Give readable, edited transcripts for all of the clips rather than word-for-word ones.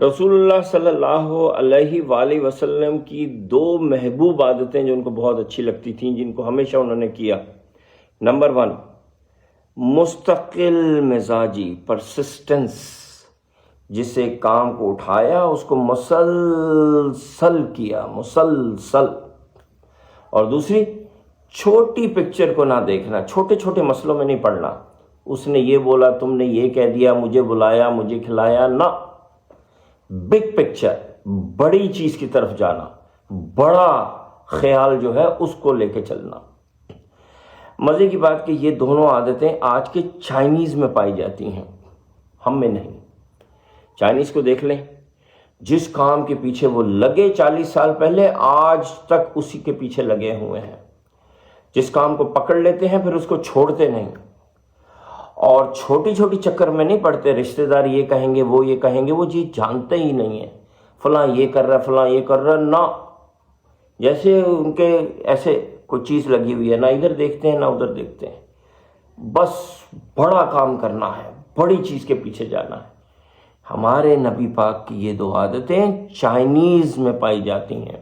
رسول اللہ صلی اللہ علیہ وآلہ وسلم کی دو محبوب عادتیں جو ان کو بہت اچھی لگتی تھیں، جن کو ہمیشہ انہوں نے کیا۔ نمبر 1، مستقل مزاجی، پرسسٹنس، جس ایک کام کو اٹھایا اس کو مسلسل کیا، مسلسل۔ اور دوسری، چھوٹی پکچر کو نہ دیکھنا، چھوٹے چھوٹے مسئلوں میں نہیں پڑنا، اس نے یہ بولا، تم نے یہ کہہ دیا، مجھے بلایا، مجھے کھلایا، نہ، بگ پکچر، بڑی چیز کی طرف جانا، بڑا خیال جو ہے اس کو لے کے چلنا۔ مزے کی بات کہ یہ دونوں عادتیں آج کے چائنیز میں پائی جاتی ہیں، ہم میں نہیں۔ چائنیز کو دیکھ لیں، جس کام کے پیچھے وہ لگے 40 سال پہلے، آج تک اسی کے پیچھے لگے ہوئے ہیں۔ جس کام کو پکڑ لیتے ہیں پھر اس کو چھوڑتے نہیں، اور چھوٹی چھوٹی چکر میں نہیں پڑتے، رشتہ دار یہ کہیں گے، وہ یہ کہیں گے، وہ چیز جانتے ہی نہیں ہیں، فلاں یہ کر رہا ہے، فلاں یہ کر رہا ہے، نہ، جیسے ان کے ایسے کوئی چیز لگی ہوئی ہے، نہ ادھر دیکھتے ہیں نہ ادھر دیکھتے ہیں، بس بڑا کام کرنا ہے، بڑی چیز کے پیچھے جانا ہے۔ ہمارے نبی پاک کی یہ دو عادتیں چائنیز میں پائی جاتی ہیں،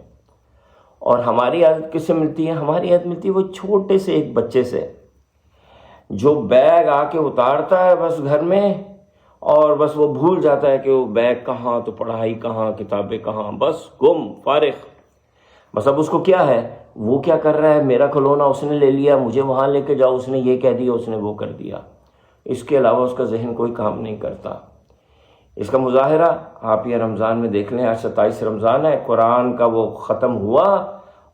اور ہماری عادت کس سے ملتی ہے؟ ہماری عادت ملتی ہے وہ چھوٹے سے ایک بچے سے، جو بیگ آ کے اتارتا ہے بس گھر میں، اور بس وہ بھول جاتا ہے کہ وہ بیگ کہاں، تو پڑھائی کہاں، کتابیں کہاں، بس گم، فارغ۔ بس اب اس کو کیا ہے، وہ کیا کر رہا ہے، میرا کھلونا اس نے لے لیا، مجھے وہاں لے کے جاؤ، اس نے یہ کہہ دیا، اس نے وہ کر دیا، اس کے علاوہ اس کا ذہن کوئی کام نہیں کرتا۔ اس کا مظاہرہ آپ یہ رمضان میں دیکھ لیں، آج 27 رمضان ہے، قرآن کا وہ ختم ہوا،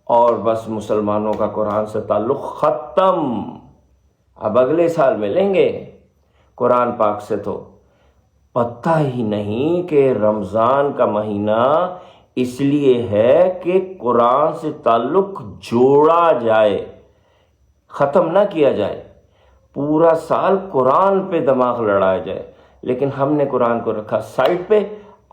اور بس مسلمانوں کا قرآن سے تعلق ختم۔ اب اگلے سال ملیں گے قرآن پاک سے تو پتہ ہی نہیں کہ رمضان کا مہینہ اس لیے ہے کہ قرآن سے تعلق جوڑا جائے، ختم نہ کیا جائے، پورا سال قرآن پہ دماغ لڑایا جائے۔ لیکن ہم نے قرآن کو رکھا سائڈ پہ،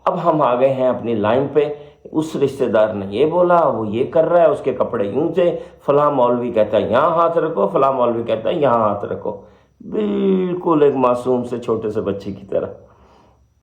اب ہم آ گئے ہیں اپنی لائن پہ، اس رشتہ دار نے یہ بولا، وہ یہ کر رہا ہے، اس کے کپڑے یوں تھے، فلاں مولوی کہتا ہے یہاں ہاتھ رکھو، فلاں مولوی کہتا ہے یہاں ہاتھ رکھو، بالکل ایک معصوم سے چھوٹے سے بچے کی طرح۔